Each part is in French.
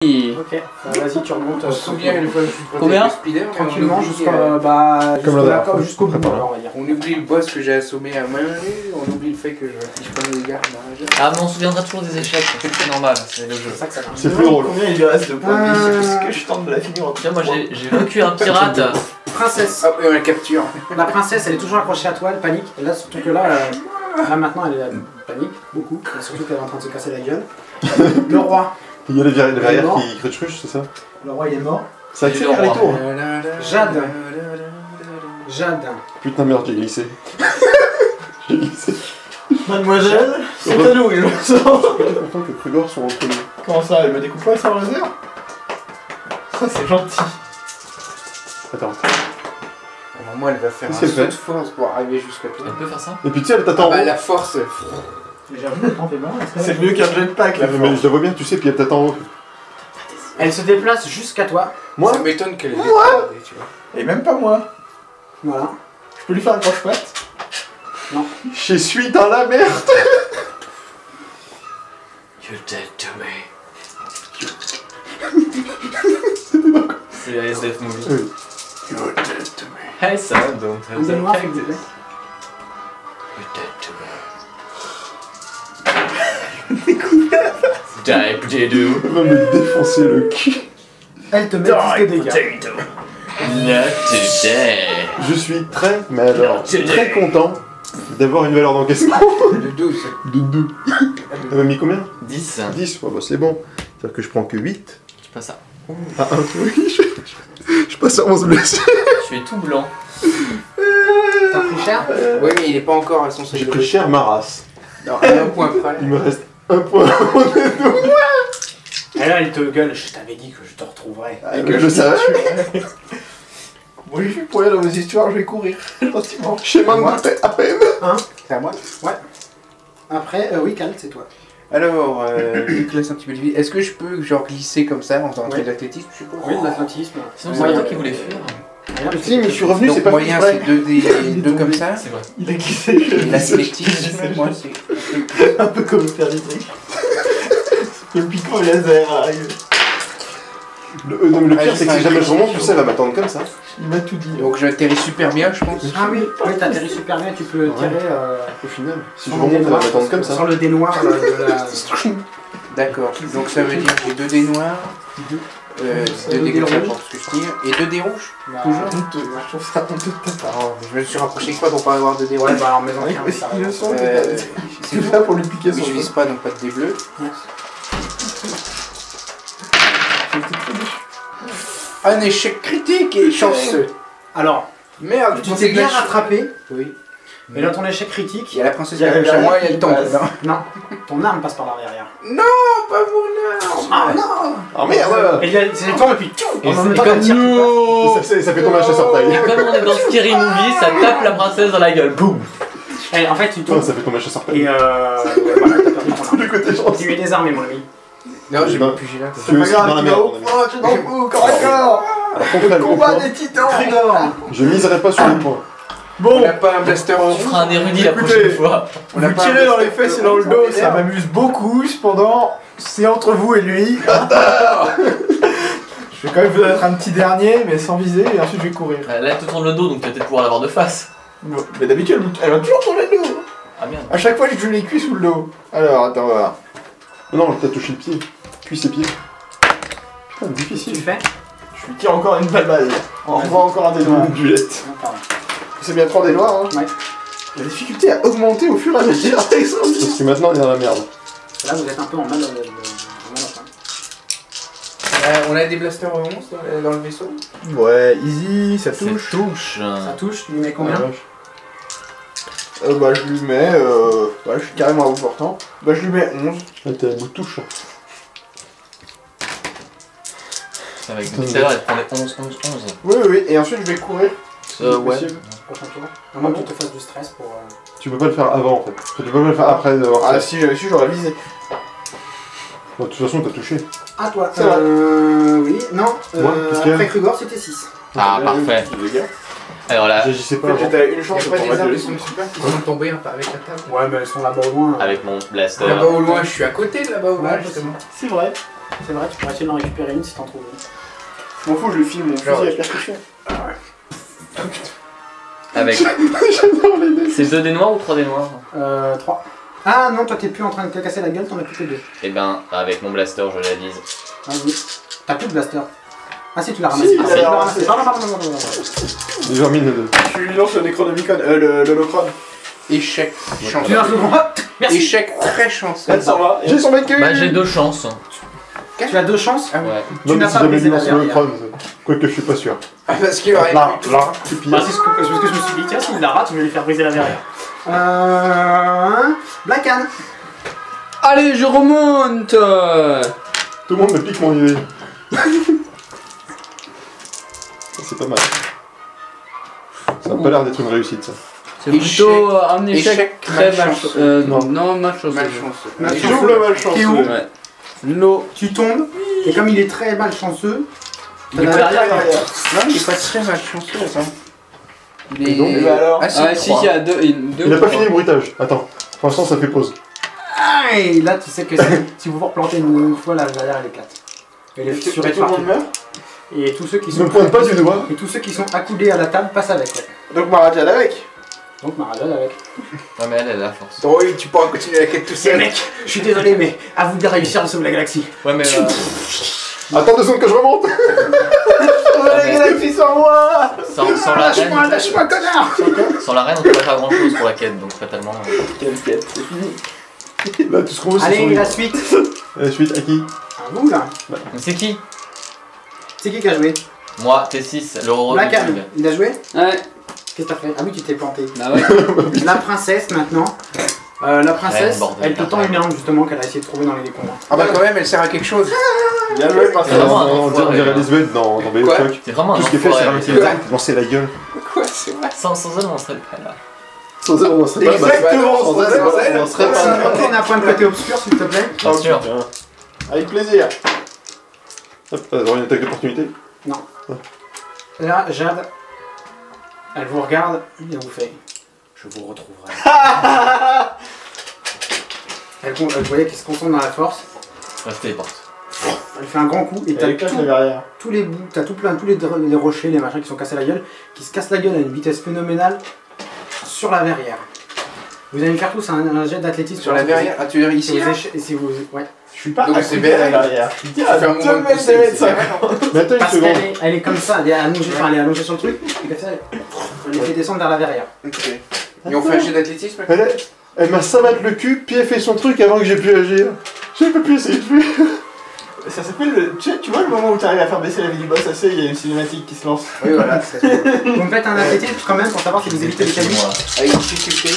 Ok, vas-y, tu remontes. On se souvient une fois que je suis Combien Spider, tranquillement jusqu'au bout, on va dire. On oublie le boss que j'ai assommé à main levée, on oublie le fait que je prends les gars dans la jeu. Ah, mais on se souviendra toujours des échecs, c'est normal, c'est le jeu. C'est ça que ça marche. C'est plus drôle. Combien il lui reste de points de vie? Est-ce que je tente de la finir en Tiens, moi j'ai vaincu un pirate. Princesse. Hop, et on la capture. La princesse, elle est toujours accrochée à toi, elle panique. Et là, surtout que là maintenant, elle panique beaucoup. Et surtout qu'elle est en train de se casser la gueule. Le roi. Il y a les verrières qui cruche, c'est ça? Le roi il est mort. Ça accélère les tours. Jade. Jade. Putain merde, j'ai glissé. J'ai glissé. Mademoiselle, c'est à nous, il me semble. Je suis content que Krugor soit entre nous. Comment ça, elle me découpe pas sans laser? Ça c'est gentil. Attends. Alors moi, elle va faire un Qu'est-ce qu'elle saut fait de force pour arriver jusqu'à toi. Elle peut faire ça? Et puis tu sais, elle t'attend. Ah bah la force. C'est mieux qu'un jetpack là. Mais je la vois bien, tu sais, puis elle t'attend en haut. Elle se déplace jusqu'à toi. Moi Ça m'étonne qu'elle ait tu vois. Et même pas moi. Voilà. Je peux lui faire un croche-patte? Je suis dans la merde. You're dead to me. C'est la SF movie. Oui. You're dead to me. Hey son, don't On have noir, that s'il vous plaît. You're dead to me. Die potato. Elle va me défoncer le cul. Elle te met 10 de dégâts. Not today. Je suis très, mais alors, Non, c'est très des- content d'avoir une valeur d'encaissement De 12. de 2. Elle m'a mis combien? 10. 10, ouais, bah c'est bon. C'est-à-dire que je prends que 8. Je passe ça. Ah, 1, oui, je passe à 11 blessés. Je suis tout blanc. T'as pris cher? Oui, mais il est pas encore à son seuil J'ai de pris risque. cher ma race. Non, à un point près. Il me reste 1 point. Et là, elle te gueule. Je t'avais dit que je te retrouverais. Et que je le savais. Moi je suis pour aller dans vos histoires, je vais courir. Gentiment. Chez moi, à peine. C'est à moi. Après, oui, Cal, c'est toi. Alors, vu que là c'est un petit peu difficile, est-ce que je peux genre glisser comme ça en faisant un Ouais. truc d'athlétisme, je suppose? Oui, de l'athlétisme. Sinon, c'est toi qui voulais fuir. Si, mais je suis revenu, c'est Donc pas moyen fait c'est exprès. 2 comme ça. C'est vrai. Il a glissé. Et l'athlétisme, moi c'est... Un peu comme le faire des trucs. Que le piquant et laser arrive. Non, mais le pire, c'est que si jamais je remonte, tu sais, elle va m'attendre comme ça. Il m'a tout dit. Donc j'atterris super bien je pense. Ah oui, oui, t'atterris super bien, tu peux tirer Au final, si je sans le remonte, dé elle va noir, m'attendre comme ça. sans le dé noir de la... D'accord, donc ça veut dire que j'ai 2 dés noirs, 2 dés comme ça pour ce que je tire, et 2 dés rouges. Bah, Toujours honteux. Je trouve ça honteux de ta part. Alors, je me suis rapproché quoi pour pas avoir de dés Ouais, rouges. bah alors maison Ouais, fermée, mais ça il va. le sent. C'est C'est ça pour lui piquer Oui, son je vise pas donc pas de dés bleus. Un échec critique et chanceux. Alors, Merde, tu t'es bien rattrapé, Oui. mais dans ton échec critique, Il y a la princesse Il y a qui est derrière moi et qui elle tombe. passe. non, ton arme passe par l'arrière. Non, pas mon arme. Ah non. Oh merde! Et c'est tombe et puis Et en même c'est temps, comme elle tire. nous. Ça fait tomber un chasseur taille. Et comme on est dans Scary Movie, ça tape la princesse dans la gueule. Boum. Et en fait, tu tombes Ça fait tomber un chasseur et taille. voilà, t'as perdu ton Tous arme. les côtés, j'en Tu es désarmé, mon ami. Non, j'ai Ben, pas pugé là. Tu es aussi dans la merde, mon ami. Oh, tu t'en fous, corps à corps. Alors, comprenne, Le combat comprends. des titans. Je miserai pas sur les points. On Bon, n'a pas un blaster en On fera un érudit la Écoutez. prochaine fois. On n'a vous pas un tirez dans les blaster fesses et dans le dos, ça militaire. m'amuse beaucoup. Cependant, c'est entre vous et lui. Je vais quand même vous mettre un petit dernier, mais sans viser, et ensuite je vais courir. Là, elle te tourne le dos, donc tu vas peut-être pouvoir l'avoir de face. Bon, mais d'habitude, elle va toujours tourner le dos. Ah merde. À chaque fois, je joue les cuisses ou le dos. Alors, attends, on va voir. Non, t'as touché le pied. Cuisse et pied. Putain, Tu difficile. fais Je lui tire encore une balle. On revoit encore un dé noir. Bulette. Non, pardon. C'est bien 3 dés noirs, hein. Ouais. La difficulté a augmenté au fur et à mesure. Parce que maintenant, on est dans la merde. Là, vous êtes un peu en mal. On a des blasters 11 dans le vaisseau. Ouais, easy, ça Ça touche. touche. Ça touche, tu lui mets combien? Bah, je lui mets. Ouais, je suis carrément à bout portant. Bah, je lui mets 11. Ah, t'es à bout de touche. Avec depuis tout à l'heure, elle prenait 11, 11, 11. Oui, oui, oui. Et ensuite, je vais courir. Ouais. Possible. Prochain tour. À moins que tu te fasses du stress pour. Tu peux pas le faire avant en fait. Enfin, tu peux pas le faire après d'avoir Ah, fait. si j'avais su, j'aurais visé. Bon, de toute façon, t'as touché. Ah, toi C'est vrai. Oui, non. Moi, qu'est-ce qu'il y a Après Krugor, c'était 6. Ah, parfait. Les gars. Alors là, J'agissais En pas fait, avant. j'étais à une Il chance n'y a de pas pas des mettre armes de qui sont super qui sont tombées avec la table. Ouais, mais elles sont là-bas au loin. avec mon blaster. Là-bas au loin, je suis à côté de là-bas au loin Ouais, justement. C'est vrai. C'est vrai, tu pourrais essayer d'en récupérer une si t'en trouves une. Je m'en fous, je lui file mon fusil à percussion. Avec. C'est 2 dés noirs ou 3 dés noirs? 3. Ah non, toi t'es plus en train de te casser la gueule, t'en as plus que 2. Et ben, avec mon blaster, je l'avise. Vas-y. T'as plus de blaster. Ah si, tu l'as ramassé. Si, Ah, il tu l'a l'as ramassé. ramassé. Non. Les vermines de. Je lui lance le Necronomicon, l'Holocron. Échec. Tu Chanceux. lances le grand. Merci. Échec très chanceux. Elle s'en va. J'ai son mec. Bah, j'ai 2 chances. Tu as 2 chances. Ah oui. Ouais. Tu n'as si pas jamais brisé il la lance le barrière. crâne. Quoique je suis pas sûr. Ah, parce qu'il aurait Là, pu- là, tu pilles. Bah, c'est ce que je me suis dit, tiens, s'il la rate, je vais lui faire briser la verrière. Black Anne. Allez, je remonte. Tout le monde me pique mon idée. Ça, c'est pas mal. Ça a pas l'air d'être une réussite, ça. C'est plutôt un échec, échec très malchanceux. malchanceux. Non, malchanceux. Malchanceux. Malchanceux. Il joue le malchanceux. T'es où Ouais. L'eau. Tu tombes, et comme il est très malchanceux, t'as Il la est pas verrière. derrière. Non, il est pas très malchanceux, attends. Il Et donc, est... bah alors Ah, si, Ah, si, il y a deux. Il a pas fini le bruitage. Attends. Pour l'instant, ça fait pause. Ah, et là, tu sais que si vous vous replantez une fois, la verrière elle éclate. Et les fissures Tout est le monde partie. meurt. Et tous ceux qui Ne sont pointe pas du doigt. et tous ceux qui sont accoudés à la table passent avec. Ouais. Donc Marajal avec. Donc Maradona avec. Ouais, mais elle a la force. Oh oui, tu pourras continuer la quête tout Les seul. mecs, je suis désolé, mais à vous de réussir à sauver la galaxie. Ouais, mais Attends 2 secondes que je remonte. La galaxie sans moi. sans la Lâche-moi, reine, lâche-moi, connard. sans la reine, on peut pas faire grand chose pour la quête, donc fatalement. Quelle quête, c'est fini. Là, tout ce qu'on veut, c'est Allez, son la lit. suite. La suite, à qui? À vous là. Mais c'est qui? C'est qui a joué? Moi, T6, le rôle Black du Anne. tigre. Il a joué? Ouais. Qu'est-ce que t'as fait? Ah oui, tu t'es planté. Bah ouais. La princesse maintenant. La princesse, Ouais, bordel, elle te tend bordel. une arme justement qu'elle a essayé de trouver dans les décombres. Ah bah quand même, elle sert à quelque chose. Bien joué, C'est princesse. vraiment un On dirait enfoiré, Lisbeth dans Quoi BioShock. C'est vraiment un Tout ce qu'il fait, c'est enfoiré. ramasser les armes, lancer la gueule. Quoi, c'est vrai? Sans elle, on serait pas là. Sans elle, on serait pas là. Exactement, sans elle, on serait pas là. Retourne un point de côté obscur s'il te plaît. Bien sûr. Avec plaisir. Hop, alors une attaque d'opportunité. Là, Jade, elle vous regarde et elle vous fait je vous retrouverai. Vous voyez qu'elle se concentre dans la force. Restez les portes. Elle fait un grand coup et t'as Elle cache la verrière. tous les bouts, t'as tout plein, tous les rochers, les machins qui sont cassés la gueule, qui se cassent la gueule à une vitesse phénoménale sur la verrière. Vous allez me faire tous un jet d'athlétisme Sur la verrière. Ah, tu veux dire Si ici vous là? si vous, ouais. Je suis pas Donc, accoudé c'est à la belle. verrière. Je dis à Tu fais un 2 mouvement de mètres, pouce, 2 mètres c'est 50. vrai. Mais attends une Parce seconde. qu'elle est comme ça, elle est allongée, enfin, elle est allongée sur le truc, et comme ça, elle les fait descendre vers la verrière. Ok. Et on fait un jet d'athlétisme? Elle m'a savate le cul, puis elle fait son truc avant que j'ai pu agir. J'ai pas pu essayer de fuir. Ça s'appelle le. Tu vois le moment où tu arrives à faire baisser la vie du boss assez, il y a une cinématique qui se lance. Oui, voilà. ça se fait. Vous me faites un athlétisme quand même pour savoir si vous évitez les Chez cailloux. moi. Avec difficulté.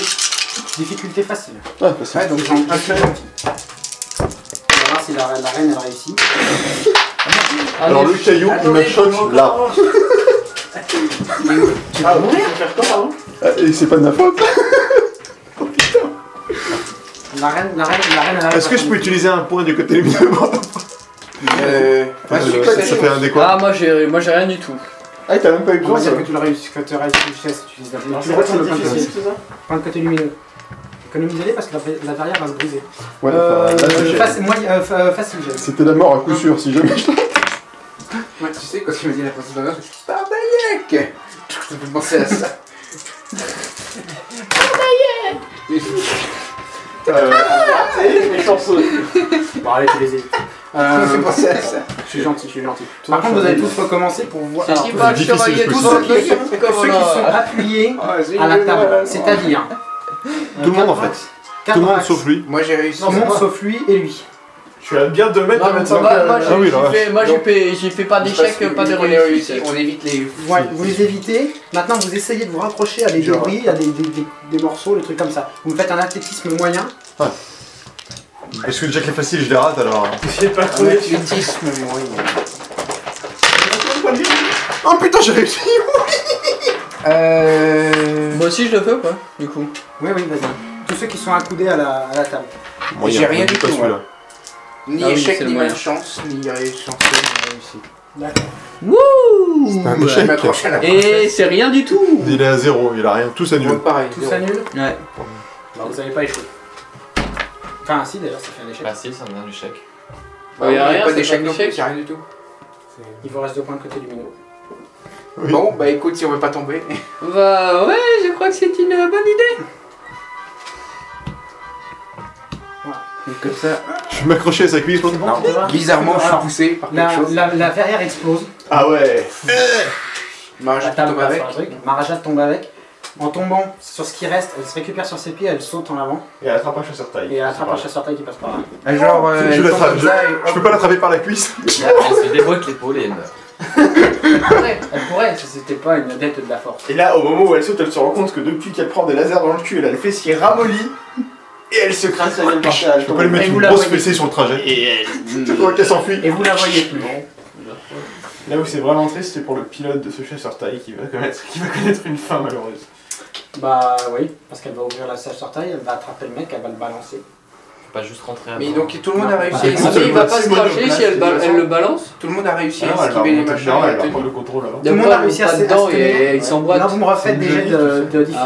Difficulté facile. Ah, facile. Ouais, donc Ils sont un peu gentils. On va voir si la reine elle réussit. Alors le caillou, il me choque là. Ah bon, tu peux faire quoi, pardon? Et c'est pas de ma faute. La reine elle arrive. Est-ce que je peux utiliser un point du côté lumineux? Ça fait un des quoi? Ah, moi j'ai rien du tout. Ah, t'as même pas eu On va besoin dire de. que tu le réussis, que tu réussis, tu utilises la Tu tu vois, c'est retiens le point de difficile, côté. c'est ça? Point de côté lumineux. Économisez-les parce que la verrière va se briser. Ouais, enfin, là, j'ai- Facile, j'ai. c'était la mort à coup sûr si jamais je... Tu sais, quand tu me dis la princesse Barbarienne, je suis Barbariac. Ça me fait penser à ça. Les chanceux. Bon, allez, tu les évites. Ça me fait penser à ça. Je suis gentil, je suis gentil. Par contre, vous allez tous recommencer pour voir. C'est Alors, qui va le difficile, chevalier je tout peux seul le dessus, ceux comme qui sont là. appuyés Ah, vas-y, à la ouais, table, ouais, c'est-à-dire Tout le monde en fait. Tout le monde sauf lui. Moi j'ai réussi. Tout le monde sauf lui et lui. Je suis à bien 2 mètres, Non, 2 mètres moi, 50. moi, Ah oui, la j'ai fait pas d'échec, pas de On les réussit, réussite. on évite les. Ouais, vous les évitez. Maintenant, vous essayez de vous raccrocher à des Genre. débris, à des morceaux, des trucs comme ça. Vous me faites un athlétisme moyen. Parce que déjà que les faciles, je les rate alors. J'ai pas Un trouvé. athlétisme moyen. Oh putain, j'ai réussi! Moi aussi je le fais ou pas, du coup? Oui, oui, vas-y. Tous ceux qui sont accoudés à la table. J'ai rien du pas tout, celui-là. Ni Ah oui, échec, c'est le ni moyen. malchance, ni chanceux, ni réussite. D'accord. Wouh! Un Je échec. m'accroche à la Et c'est rien du tout! Il est à 0, il a rien, tout s'annule. Donc pareil. Tout s'annule. Ouais. Bah, vous n'avez pas échoué. Enfin, si, d'ailleurs, ça fait un échec. Bah si, ça me donne du chèque. Bah, y a on rien, pas c'est d'échec pas non plus, d'échec. y a rien du tout. Il vous reste 2 points de côté lumineux. Oui. Bon, bah écoute, si on veut pas tomber. Bah ouais, je crois que c'est une bonne idée. Donc comme ça. Je vais m'accrocher à sa cuisse. C'est bon, Non, tu vois bizarrement, je suis Alors, poussé par quelque La, chose. la verrière explose. Ah ouais. Marge La table tombe passe avec. sur un truc. Maraja tombe avec. En tombant sur ce qui reste, elle se récupère sur ses pieds, elle saute en avant Et elle attrape un chasseur taille. et elle attrape un chasseur-taille qui passe par là. Ah, genre, Je elle tombe l'attrape, comme ça et Je hop. peux pas l'attraper par la cuisse. Elle se débrouille l'épaule et elle meurt. Elle pourrait, si c'était pas une dette de la force. Et là, au moment où elle saute, elle se rend compte que depuis qu'elle prend des lasers dans le cul, elle a le fessier ramolli. Et elle se crasse la gueule par terre. Je peux pas lui mettre Et vous une la grosse voyez. fessée sur le trajet. Et Tu crois qu'elle s'enfuit. Et vous la voyez plus. là où c'est vraiment triste, c'est pour le pilote de ce chasseur taille qui va connaître une fin malheureuse. Bah oui, parce qu'elle va ouvrir la chasseur-taille, elle va attraper le mec, elle va le balancer. Faut pas juste rentrer à Mais bord. donc tout le monde a Non, réussi à bah, Ah mais esquiver. il va pas c'est se bon, cracher donc si là, elle, c'est de toute elle le balance. Tout le monde a réussi à Ah non, elle va esquiver les remonter machins. dedans, et elle va tout. prendre le contrôle avant. Tout le monde a réussi à pas se dedans tenir. et il s'emboîte. Là, vous me refaites des jets Ah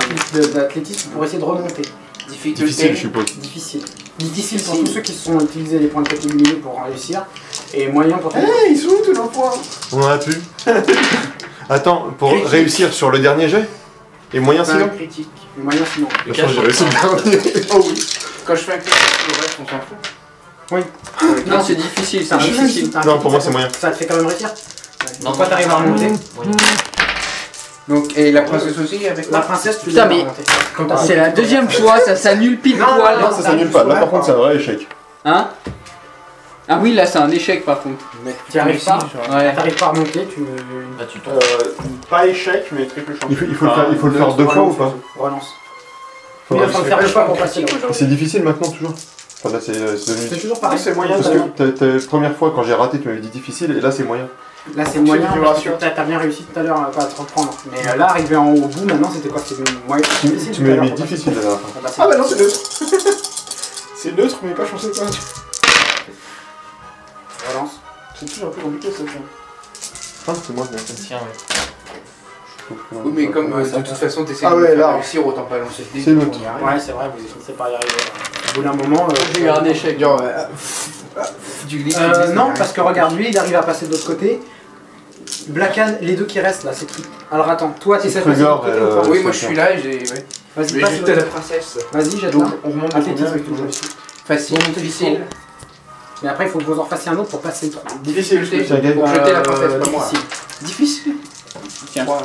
d'athlétisme pour essayer de remonter. Difficile, je Difficulté. suppose. Difficile. Difficile pour tous ceux qui se sont utilisés les points de côté lumineux pour réussir. Et moyen pour tout le monde. Eh, ils sont où tous nos points? On en a plus. Attends, pour Critique. réussir sur le dernier jet et moyen Pas sinon. critique. Et moyen sinon. Le Attends, cache, j'ai réussi le dernier. Oh oui. Quand je fais un critique, le reste, on s'en fout. Non, c'est difficile, c'est un difficile. Non, pour moi, c'est moyen. Ça te fait quand même réussir. Non, Pourquoi t'arrives à remonter Moyen. Donc, et la princesse aussi avec La moi. princesse, tu Putain, l'as mais- remonté. Quand t'as C'est la deuxième fois, ça s'annule pile Non, poil. Non, ça s'annule pas. Là, par contre, c'est un vrai échec. Hein? Ah oui, là c'est un échec par contre. Tu arrives pas. Ouais. T'arrives pas à remonter, tu Là tu tombes. Pas échec, mais triple chance. Il faut le faire 2 fois ou pas? relances. Faut Il faut le faire 2 fois pour passer. C'est difficile maintenant toujours. Enfin là c'est C'est devenu. toujours pareil. C'est moyen, Parce ça. que la première fois quand j'ai raté tu m'avais dit difficile et là c'est moyen. Là c'est moyen, une parce que vibration. t'as bien réussi tout à l'heure à pas te reprendre. Mais là, arrivé en haut au bout, maintenant c'était quoi? C'était moyen. Tu difficile tout à m'avais l'heure mis pour passer. difficile la dernière fois. Pour passer. Ah bah non, c'est neutre. C'est neutre, mais pas chanceux quoi. Relance. C'est toujours un peu compliqué ça. tiens. Ah c'est moi bien. Tiens, ouais. Oui, mais comme de toute façon, t'essaies Ah de ouais, faire là. réussir, autant pas lancer le dé. C'est l'autre. on y arrive. Ouais, c'est vrai, vous finissez par y arriver. Au bout d'un moment. J'ai eu un échec. Genre, Du glitch, Non, parce que regarde, lui il arrive à passer de l'autre côté. Blackan, les deux qui restent là, c'est qui? Alors attends, toi tu essaies de passer de l'autre côté ou pas? Oui, moi je suis là et j'ai. Ouais. Vas-y, Mais passe juste de à la l'autre princesse. côté. Vas-y, jette donc là. on remonte à Athlétisme combien avec avec toujours. Facile, Bon, difficile. Mais après, il faut que vous en fassiez un autre pour passer le trou. Difficile, je te dis. C'est un gars. Pour jeter la princesse, pas moi. difficile. Difficile. Tiens. Voilà.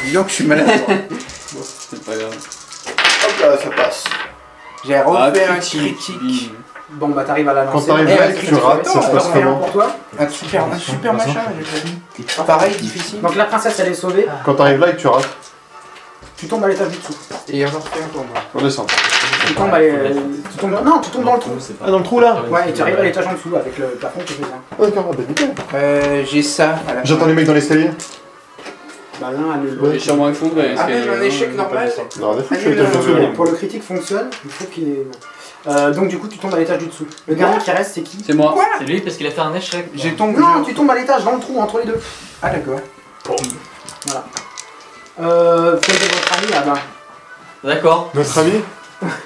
Dis donc, je suis malade. C'est pas grave. Hop là, ça passe. J'ai refait un critique. critique. Bon, bah t'arrives à la lancer. Quand t'arrives Eh, là elle et que tu critique. rates, ça se Attends, passe refais un comment? pour toi. Un super machin, j'ai dit. Pareil, difficile. Donc la princesse, elle est sauvée. Quand t'arrives là et que tu rates, Tu tombes à l'étage du dessous. Et on en refait un pour moi. on descend. Tu tombes, tu tombes... Non, tu tombes dans le trou. C'est pas. Ah dans le trou là? Ouais, et tu arrives à l'étage en dessous avec le plafond qui fait bien. Ah d'accord, bah nickel. J'ai ça à la J'attends les mecs dans l'escalier. Bah l'un annule J'ai l'autre. sûrement effondré. Ah, même un échec normal. Non, des fois, je suis Annule, étage de Pour le critique fonctionne, il faut qu'il ait... donc du coup, tu tombes à l'étage du dessous. Le dernier qui reste, c'est qui? C'est moi. C'est lui parce qu'il a fait un échec. J'ai tombé. Non, tu tombes à l'étage, dans le trou, entre les deux. Ah, d'accord. Faites de votre ami, ah bah... D'accord. Notre ami?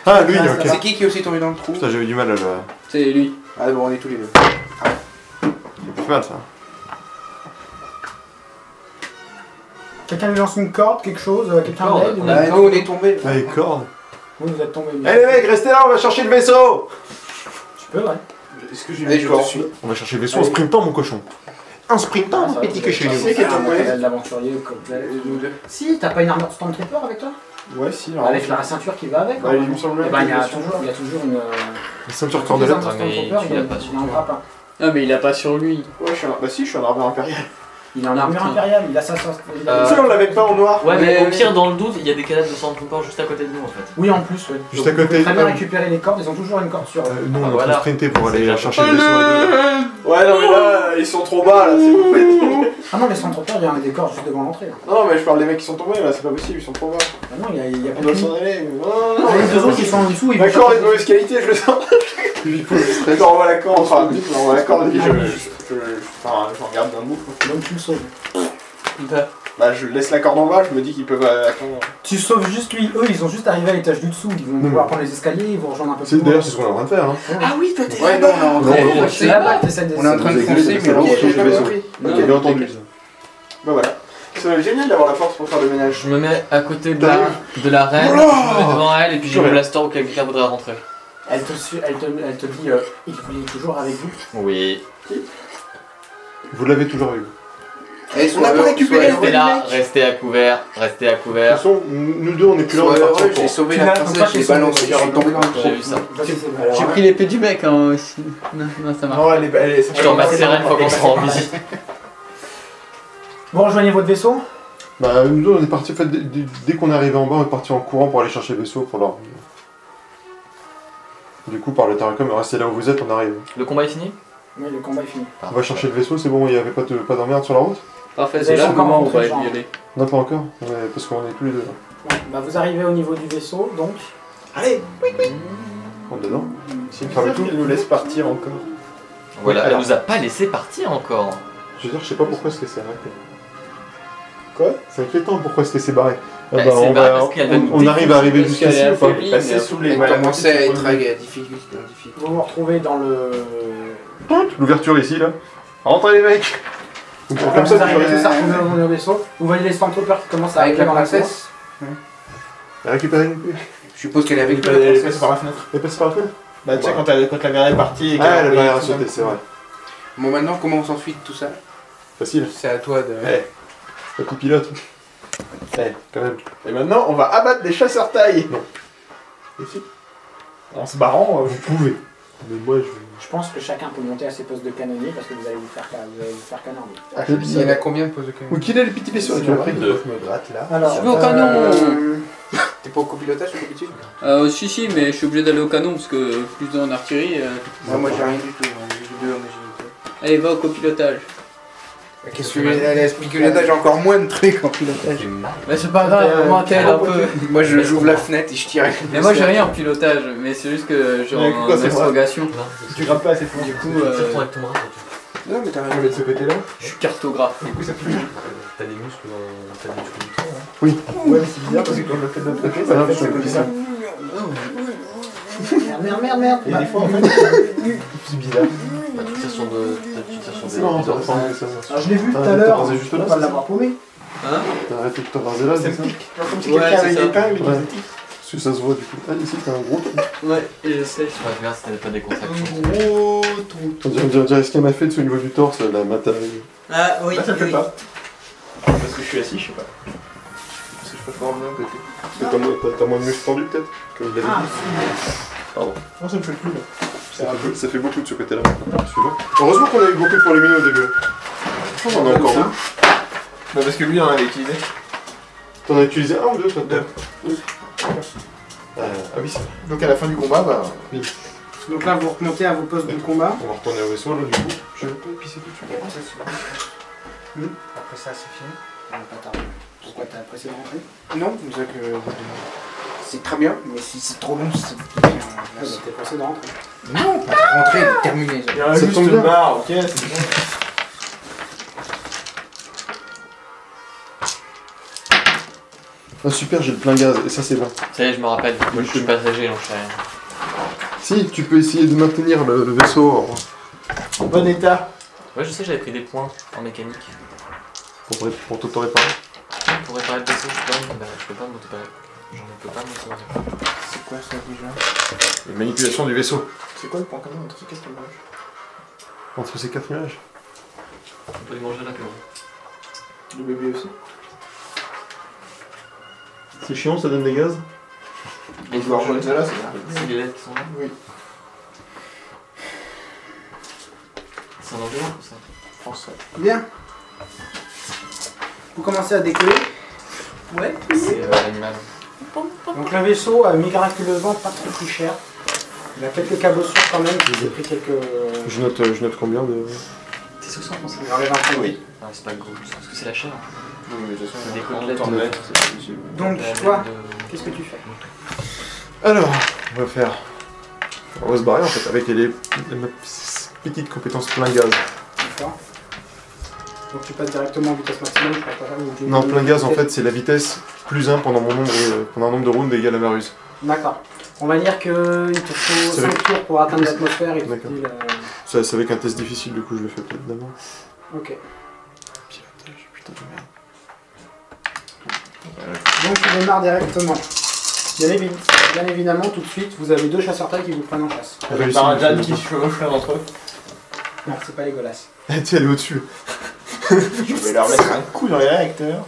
Ah lui, Ah, ok. C'est qui est aussi tombé dans le trou? Putain, j'avais du mal à le. C'est lui. Ah, bon, on est tous les deux. C'est pas mal ça. Quelqu'un lui lance une corde, quelque chose, quelqu'un Corde. l'aide ou- Bah, nous, on est tombés. Ah, les cordes. Vous êtes tombé. Eh les mecs, restez là, on va chercher le vaisseau. Tu peux, ouais. Est-ce que j'ai Allez, une je corde? te suis. On va chercher le vaisseau en sprintant, mon cochon. En sprintant, mon petit cochon. C'est qui est tombé? de l'aventurier complet. Nous deux. Si, t'as pas une armure Stormtrooper avec toi? Ouais, si. Avec la ceinture qui va avec. Bah, il me semble Eh bien ben, qu'il y a toujours. il y a toujours une. La ceinture Les cordelette. armures mais Stormtrooper, tu l'as pas sur il en toi. grappe un. Ah mais il a pas sur lui. Ouais, bah si, je suis en armure impériale. Il est en armure impériale, il a sa Ça, on l'avait pas en noir. Ouais, mais Mais- au pire, dans le doute, il y a des cadavres de Stormtrooper juste à côté de nous en fait. Oui, en plus, ouais. Juste Donc, à côté. vous pouvez très bien récupérer les cordes, ils ont toujours une corde sur eux. Nous, on est en train de Voilà. sprinter pour C'est aller déjà chercher le vaisseau à deux. Ouais, non, mais là, ils sont trop bas, là, c'est pas possible. Ah non, les Stormtroopers, il y a des cordes juste devant l'entrée. Là. Non, mais je parle des mecs qui sont tombés, là, c'est pas possible, ils sont trop bas. Ah non, il y a On pas doit de s'en aller, mais non, Les deux autres qui sont en dessous, ils La vont. corde est de mauvaise qualité, je le sens. Je renvoie la corde, enfin, je renvoie la corde et puis je regarde d'un bout. Donc tu le sauves. Va. Bah je laisse la corde en bas, je me dis qu'ils peuvent attendre. Tu sauves juste lui, eux ils ont juste arrivé à l'étage du dessous, ils vont pouvoir prendre les escaliers, ils vont rejoindre un peu plus loin. D'ailleurs, c'est ce qu'on est en train de faire. Hein. Ah oui, toi t'es Ouais, là-bas. non, on est en train de Là-bas, t'essaies de- On est en train de Vous foncer, avez- mais vous on avez- j'ai pas vaisseau. compris. Ok, bien entendu ça. Bah voilà. C'est génial d'avoir la force pour faire le ménage. Je me mets à côté de la reine, je me mets devant elle et puis j'ai mon blaster au cas où quelqu'un voudrait rentrer. Elle te dit, il voulait toujours avec vous. Oui. Vous l'avez toujours eu. On n'a pas récupéré Restez là, restez à couvert, restez à De toute couvert. façon, nous deux, on est plus là, on Sois est parti heureux, en j'ai cours. sauvé Tu la l'as, princesse, donc je l'ai toi, balancée, je t'es suis tombé dans le J'ai vu ça. J'ai pris l'épée du mec hein, aussi. Non, ça marche. Non, elle est. Je te remercie Sérène une fois qu'on sera en visite. Vous rejoignez votre vaisseau. Bah, nous deux, on est parti, en fait, dès qu'on est arrivé en bas, on est parti en courant pour aller chercher le vaisseau pour leur. Du coup, par le Terracom, restez là où vous êtes, on arrive. Le combat est fini? Oui, le combat est fini. On va chercher le vaisseau, c'est bon, il n'y avait pas d'emmerde sur la route? Parfait, Vous c'est avez là le encore moment où on va rencontré y Jean. aller. Non, pas encore, parce qu'on est tous les deux là. Ouais, bah vous arrivez au niveau du vaisseau, donc. Allez, On est dedans. c'est bizarre qu'elle nous laisse partir encore. Voilà, elle alors. nous a pas laissé partir encore. Je veux dire, je sais pas pourquoi se laisser arrêter. Quoi? C'est inquiétant, pourquoi se laisser barrer? Ah Elle bah, s'est on, barrée va- parce qu'elle va nous on arrive à arriver Parce jusqu'ici qu'elle est ou pas? affaiblie, Passer mais sous les elle balles. commençait à être à difficulté. Vous vous retrouvez dans le. L'ouverture ici là. Rentrez les mecs! Donc, Comme comme vous ça, arrivez tous à tu retrouver au vaisseau, vous voyez les Stormtroopers qui commencent à Avec arriver la dans la cour. princesse. récupérer l'épée. Je suppose qu'elle est avec Elle est la passée princesse. par la fenêtre. Elle passe par la fenêtre? Bah tu sais quand la mère est partie et Ah, elle a a barrière à sauter, c'est vrai. Bon, maintenant, comment on s'enfuit de tout ça? Facile. C'est à toi de. Le copilote. Quand même. Et maintenant on va abattre les chasseurs taille. Non. Ici. En se barrant. Vous pouvez. Mais moi, Je pense que chacun peut monter à ses postes de canonnier parce que vous allez vous faire canarder. Il y en a combien de poses de canon? Où qu'il est les petits vaisseaux? Tu l'as pris? Je me gratte là. Alors, Je vais au canon. T'es pas au copilotage ou d'habitude? Si, mais je suis obligé d'aller au canon parce que plus en artillerie. Moi j'ai rien du tout, j'ai 2 en agilité. Allez, va au copilotage. Qu'est-ce que tu veux? Le pilotage, j'ai encore moins de trucs en pilotage. Mais c'est pas grave, moi t'aide un peu. Moi j'ouvre la fenêtre et je tire avec Mais moi j'ai rien en pilotage, mais c'est juste que j'ai Mais quoi, en c'est interrogation. Tu grappes pas assez fort. Du coup, avec ton bras. Non mais t'as Je rien. vais de ce côté-là. je suis cartographe. Du coup ça fait. T'as des muscles du tronc, hein. Ouais mais c'est bizarre parce que quand je le fais de l'autre côté, ça Ah, fait je ce suis côté-là. Merde. Et des fois en fait, c'est bizarre. Bah, tu tires sur C'est des marrant, bizarres. Alors je l'ai vu tout Ah, à l'heure, t'as rasé juste on là, va c'est l'avoir paumé. T'as arrêté de te raser là, Ça c'est me ça? pique. Genre comme si Ouais, quelqu'un c'est avait ça. une épingle Ouais. et qui Parce que ça se voit du coup. Ah, ici, t'as un gros trou. Ouais, et je sais. Ouais, regarde si t'avais pas des contractions. gros trou. On dirait ce qu'elle m'a fait au niveau du torse, là, la matérielle. Ah oui, Là ça le fait pas. Parce que je suis assis, je sais pas. Parce que je préfère le même côté. Parce que t'as moins de muscles tendus peut-être? Comme il avait Ah, dit. Non ça me fait plus là. Ça fait beaucoup de ce côté-là. Suivant. Heureusement qu'on a eu beaucoup pour les minutes au début. On en a encore deux. Bah parce que lui on en avait utilisé. T'en as utilisé un ou deux toi? Deux. Ah oui, c'est vrai. Donc à la fin du combat, bah. donc là vous remontez à vos postes de combat. On va retourner au vaisseau là du coup. Je vais pas pisser tout de suite. Après ça c'est fini. On va pas tarder. Pourquoi t'as apprécié de rentrer? Non, c'est ça que. C'est très bien, mais si c'est trop long, c'est. T'es pressé de rentrer. Non, pas rentrer et terminer. Il y a un Ça juste tombe bien. barre, ok, c'est bon. Ah super, j'ai le plein gaz et ça c'est bon. Ça y est, je me rappelle. Moi, je suis passager, donc je sais rien. Si, tu peux essayer de maintenir le vaisseau En bon état. Ouais, je sais, j'avais pris des points en mécanique. pour t'auto-réparer. Pour réparer le vaisseau, je peux pas m'auto-réparer. J'en peux pas m'auto-réparer. C'est quoi ça déjà? La manipulation du vaisseau. C'est quoi le point commun entre ces quatre images? Entre ces quatre images. On peut les manger là, quand même. Le bébé aussi. C'est chiant, ça donne des gaz. Et je dois rejoindre ça là, c'est bien. C'est les lettres qui sont là. Oui. C'est un environ ou ça? France, ouais. Bien. Vous commencez à décoller. Ouais. C'est l'animal. Donc le vaisseau, miraculeusement, pas trop plus cher. Il a quelques cabossures quand même, j'ai pris quelques. Je note combien de. C'est 60 pour ça? Il enlève un peu. Oui. Non, c'est pas gros, parce que c'est la chair. Oui, mais de toute façon, Des on côtelettes. va en mettre, c'est pas possible. Donc toi, qu'est-ce que tu fais? Alors, on va faire. On va se barrer en fait avec ma petite compétence plein gaz. D'accord. Donc tu passes directement en vitesse maximum, je crois pas. Non, plein gaz en fait, c'est la vitesse plus 1 pendant un nombre de rounds égal à ma ruse. D'accord. On va dire qu'il te faut 5 tours pour atteindre l'atmosphère et tout. C'est avec un test difficile, du coup je le fais peut-être d'abord. Ok. Pilotage, putain de merde. Donc tu démarres directement. Bien évidemment, tout de suite, vous avez 2 chasseurs-tailles qui vous prennent en chasse. Paradjan qui se chevauche l'un d'entre eux. Non, c'est pas les golasses. Tu sais, elle est au-dessus. Je vais leur mettre un coup dans les réacteurs.